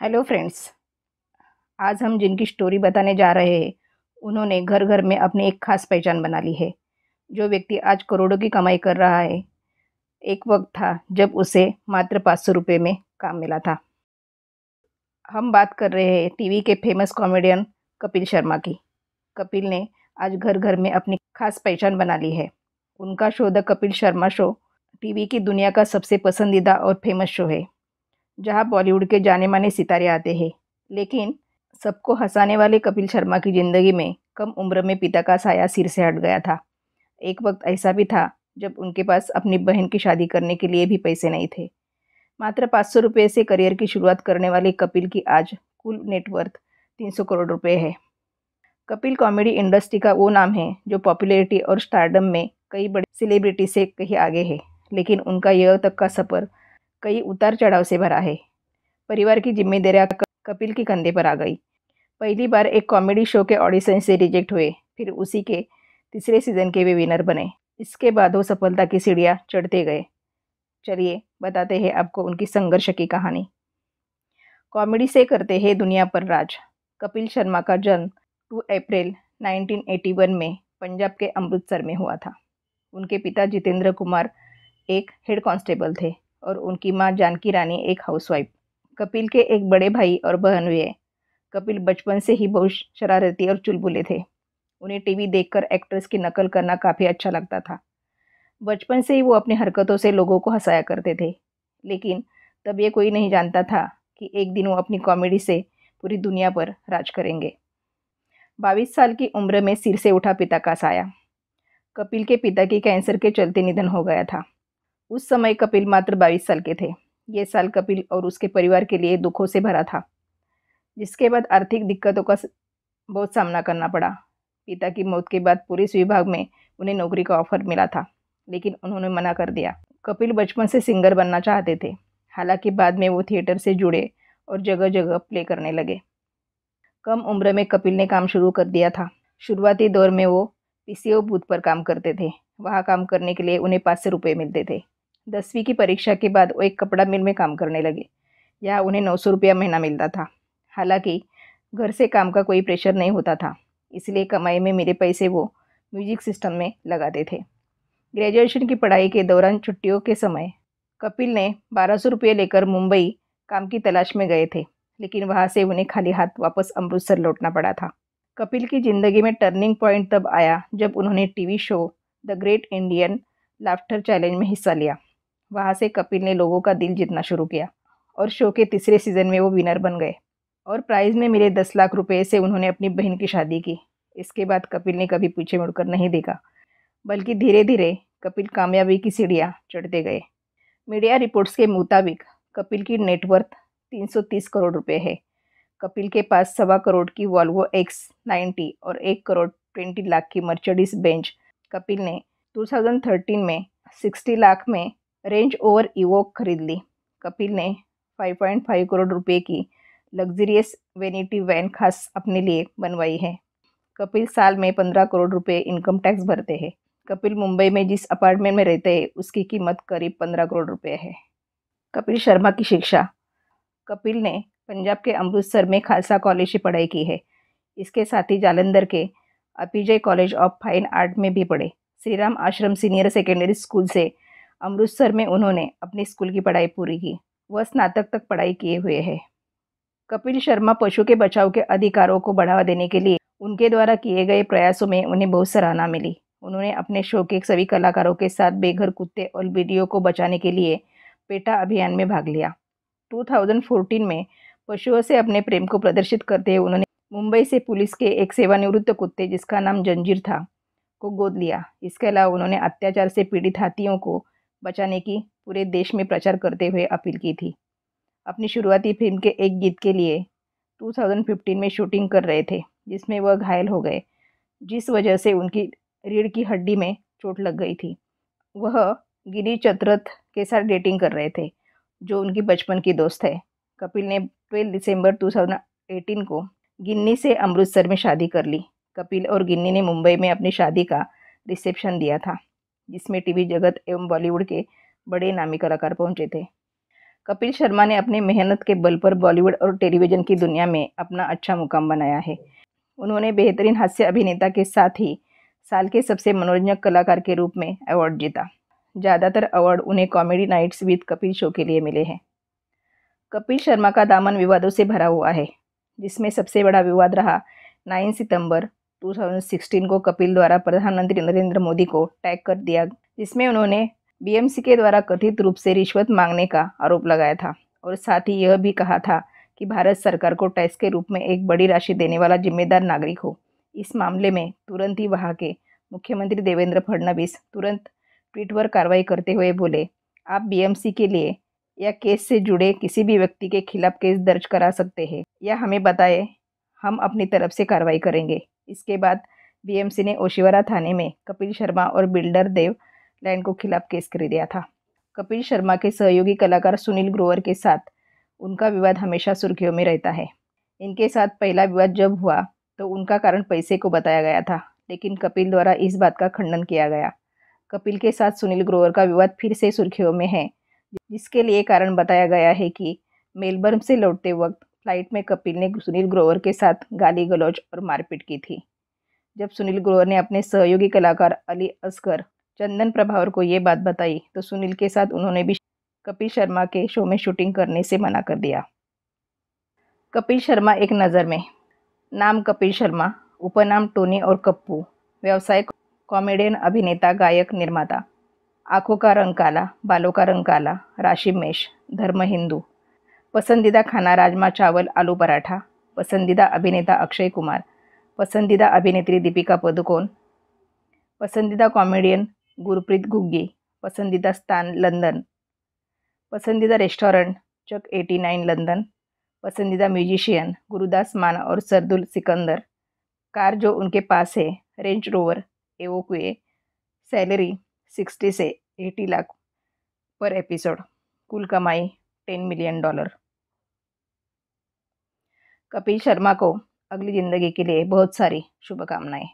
Hello friends. आज हम जिनकी स्टोरी बताने जा रहे हैं उन्होंने घर घर में अपनी एक खास पहचान बना ली है। जो व्यक्ति आज करोड़ों की कमाई कर रहा है, एक वक्त था जब उसे मात्र 500 रुपये में काम मिला था। हम बात कर रहे हैं टीवी के फेमस कॉमेडियन कपिल शर्मा की। कपिल ने आज घर घर में अपनी खास पहचान बना ली है। उनका show the Kapil Sharma show TV की दुनिया का सबसे पसंदीदा और फेमस शो है, जहां बॉलीवुड के जाने माने सितारे आते हैं। लेकिन सबको हंसाने वाले कपिल शर्मा की जिंदगी में कम उम्र में पिता का साया सिर से हट गया था। एक वक्त ऐसा भी था जब उनके पास अपनी बहन की शादी करने के लिए भी पैसे नहीं थे। मात्र 500 रुपये से करियर की शुरुआत करने वाले कपिल की आज कुल नेटवर्थ 300 करोड़ रुपए है। कपिल कॉमेडी इंडस्ट्री का वो नाम है जो पॉपुलैरिटी और स्टारडम में कई बड़ी सेलिब्रिटी से कहीं आगे है। लेकिन उनका यह तक का सफ़र कई उतार चढ़ाव से भरा है। परिवार की जिम्मेदारियां कपिल के कंधे पर आ गई। पहली बार एक कॉमेडी शो के ऑडिशन से रिजेक्ट हुए, फिर उसी के तीसरे सीजन के वे विनर बने। इसके बाद वो सफलता की सीढ़ियां चढ़ते गए। चलिए बताते हैं आपको उनकी संघर्ष की कहानी। कॉमेडी से करते हैं दुनिया पर राज। कपिल शर्मा का जन्म 2 अप्रैल 1981 में पंजाब के अमृतसर में हुआ था। उनके पिता जितेंद्र कुमार एक हेड कांस्टेबल थे और उनकी मां जानकी रानी एक हाउसवाइफ। कपिल के एक बड़े भाई और बहन हुए। कपिल बचपन से ही बहुत शरारती और चुलबुले थे। उन्हें टीवी देखकर एक्ट्रेस की नकल करना काफ़ी अच्छा लगता था। बचपन से ही वो अपनी हरकतों से लोगों को हंसाया करते थे। लेकिन तब ये कोई नहीं जानता था कि एक दिन वो अपनी कॉमेडी से पूरी दुनिया पर राज करेंगे। 22 साल की उम्र में सिर से उठा पिता का साया। कपिल के पिता की कैंसर के चलते निधन हो गया था। उस समय कपिल मात्र 22 साल के थे। ये साल कपिल और उसके परिवार के लिए दुखों से भरा था, जिसके बाद आर्थिक दिक्कतों का बहुत सामना करना पड़ा। पिता की मौत के बाद पुलिस विभाग में उन्हें नौकरी का ऑफर मिला था, लेकिन उन्होंने मना कर दिया। कपिल बचपन से सिंगर बनना चाहते थे। हालांकि बाद में वो थिएटर से जुड़े और जगह जगह प्ले करने लगे। कम उम्र में कपिल ने काम शुरू कर दिया था। शुरुआती दौर में वो पीसीओ बूथ पर काम करते थे। वहाँ काम करने के लिए उन्हें 500 रुपये मिलते थे। 10वीं की परीक्षा के बाद वो एक कपड़ा मिल में काम करने लगे। यहाँ उन्हें 900 रुपया महीना मिलता था। हालांकि घर से काम का कोई प्रेशर नहीं होता था, इसलिए कमाई में मेरे पैसे वो म्यूजिक सिस्टम में लगाते थे। ग्रेजुएशन की पढ़ाई के दौरान छुट्टियों के समय कपिल ने 1200 रुपये लेकर मुंबई काम की तलाश में गए थे, लेकिन वहाँ से उन्हें खाली हाथ वापस अमृतसर लौटना पड़ा था। कपिल की ज़िंदगी में टर्निंग पॉइंट तब आया जब उन्होंने TV show the great Indian laughter challenge में हिस्सा लिया। वहाँ से कपिल ने लोगों का दिल जीतना शुरू किया और शो के तीसरे सीजन में वो विनर बन गए और प्राइज़ में मिले 10 लाख रुपए से उन्होंने अपनी बहन की शादी की। इसके बाद कपिल ने कभी पीछे मुड़कर नहीं देखा, बल्कि धीरे धीरे कपिल कामयाबी की सीढ़ियाँ चढ़ते गए। मीडिया रिपोर्ट्स के मुताबिक कपिल की नेटवर्थ 330 करोड़ रुपए है। कपिल के पास 1.25 करोड़ की वॉल्वो X90 और 1 करोड़ 20 लाख की मर्सिडीज बेंज। कपिल ने 2013 में 60 लाख में रेंज ओवर इवोक खरीद ली। कपिल ने 5.5 करोड़ रुपए की लग्जरियस वेनिटी वैन खास अपने लिए बनवाई है। कपिल साल में 15 करोड़ रुपए इनकम टैक्स भरते हैं। कपिल मुंबई में जिस अपार्टमेंट में रहते हैं उसकी कीमत करीब 15 करोड़ रुपए है। कपिल शर्मा की शिक्षा। कपिल ने पंजाब के अमृतसर में खालसा कॉलेज से पढ़ाई की है। इसके साथ ही जालंधर के अपीजय कॉलेज ऑफ फाइन आर्ट में भी पढ़े। श्री राम आश्रम सीनियर सेकेंडरी स्कूल से अमृतसर में उन्होंने अपनी स्कूल की पढ़ाई पूरी की। वह स्नातक तक पढ़ाई किए हुए हैं। कपिल शर्मा पशु के बचाव के अधिकारों को बढ़ावा देने के लिए उनके द्वारा किए गए प्रयासों में उन्हें बहुत सराहना मिली। उन्होंने अपने शो के सभी कलाकारों के साथ बेघर कुत्ते और बिल्लियों को बचाने के लिए पेटा अभियान में भाग लिया। 2014 में पशुओं से अपने प्रेम को प्रदर्शित करते हुए उन्होंने मुंबई से पुलिस के एक सेवानिवृत्त कुत्ते जिसका नाम जंजीर था को गोद लिया। इसके अलावा उन्होंने अत्याचार से पीड़ित हाथियों को बचाने की पूरे देश में प्रचार करते हुए अपील की थी। अपनी शुरुआती फिल्म के एक गीत के लिए 2015 में शूटिंग कर रहे थे, जिसमें वह घायल हो गए, जिस वजह से उनकी रीढ़ की हड्डी में चोट लग गई थी। वह गिरी चतरथ के साथ डेटिंग कर रहे थे, जो उनकी बचपन की दोस्त है। कपिल ने 12 दिसंबर 2018 को गिन्नी से अमृतसर में शादी कर ली। कपिल और गिन्नी ने मुंबई में अपनी शादी का रिसेप्शन दिया था, जिसमें टीवी जगत एवं बॉलीवुड के बड़े नामी कलाकार पहुंचे थे। कपिल शर्मा ने अपनी मेहनत के बल पर बॉलीवुड और टेलीविज़न की दुनिया में अपना अच्छा मुकाम बनाया है। उन्होंने बेहतरीन हास्य अभिनेता के साथ ही साल के सबसे मनोरंजक कलाकार के रूप में अवार्ड जीता। ज़्यादातर अवार्ड उन्हें comedy nights with Kapil show के लिए मिले हैं। कपिल शर्मा का दामन विवादों से भरा हुआ है, जिसमें सबसे बड़ा विवाद रहा 9 सितंबर 2016 को कपिल द्वारा प्रधानमंत्री नरेंद्र मोदी को टैग कर दिया, जिसमें उन्होंने बीएमसी के द्वारा कथित रूप से रिश्वत मांगने का आरोप लगाया था और साथ ही यह भी कहा था कि भारत सरकार को टैक्स के रूप में एक बड़ी राशि देने वाला जिम्मेदार नागरिक हो। इस मामले में तुरंत ही वहां के मुख्यमंत्री देवेंद्र फडणवीस तुरंत ट्वीट पर कार्रवाई करते हुए बोले, आप बीएमसी के लिए या केस से जुड़े किसी भी व्यक्ति के खिलाफ केस दर्ज करा सकते हैं या हमें बताएं, हम अपनी तरफ से कार्रवाई करेंगे। इसके बाद बीएमसी ने ओशिवरा थाने में कपिल शर्मा और बिल्डर देव लैंड को खिलाफ केस कर दिया था। कपिल शर्मा के सहयोगी कलाकार सुनील ग्रोवर के साथ उनका विवाद हमेशा सुर्खियों में रहता है। इनके साथ पहला विवाद जब हुआ तो उनका कारण पैसे को बताया गया था, लेकिन कपिल द्वारा इस बात का खंडन किया गया। कपिल के साथ सुनील ग्रोवर का विवाद फिर से सुर्खियों में है, जिसके लिए कारण बताया गया है कि मेलबर्न से लौटते वक्त फ्लाइट में कपिल ने सुनील ग्रोवर के साथ गाली गलौज और मारपीट की थी। जब सुनील ग्रोवर ने अपने सहयोगी कलाकार अली असगर चंदन प्रभावर को ये बात बताई तो सुनील के साथ उन्होंने भी कपिल शर्मा के शो में शूटिंग करने से मना कर दिया। कपिल शर्मा एक नज़र में। नाम कपिल शर्मा, उपनाम टोनी और कप्पू, व्यवसाय कॉमेडियन, अभिनेता, गायक, निर्माता। आंखों का रंग काला, बालों का रंग काला, राशि मेष, धर्म हिंदू। पसंदीदा खाना राजमा चावल आलू पराठा। पसंदीदा अभिनेता अक्षय कुमार। पसंदीदा अभिनेत्री दीपिका पादुकोण। पसंदीदा कॉमेडियन गुरप्रीत घुग्गी। पसंदीदा स्थान लंदन। पसंदीदा रेस्टोरेंट चक 89 लंदन। पसंदीदा म्यूजिशियन गुरुदास मान और सरदुल सिकंदर। कार जो उनके पास है रेंज रोवर एवोक्वे। सैलरी 60 से 80 लाख पर एपिसोड। कुल कमाई $10 मिलियन। कपिल शर्मा को अगली ज़िंदगी के लिए बहुत सारी शुभकामनाएं।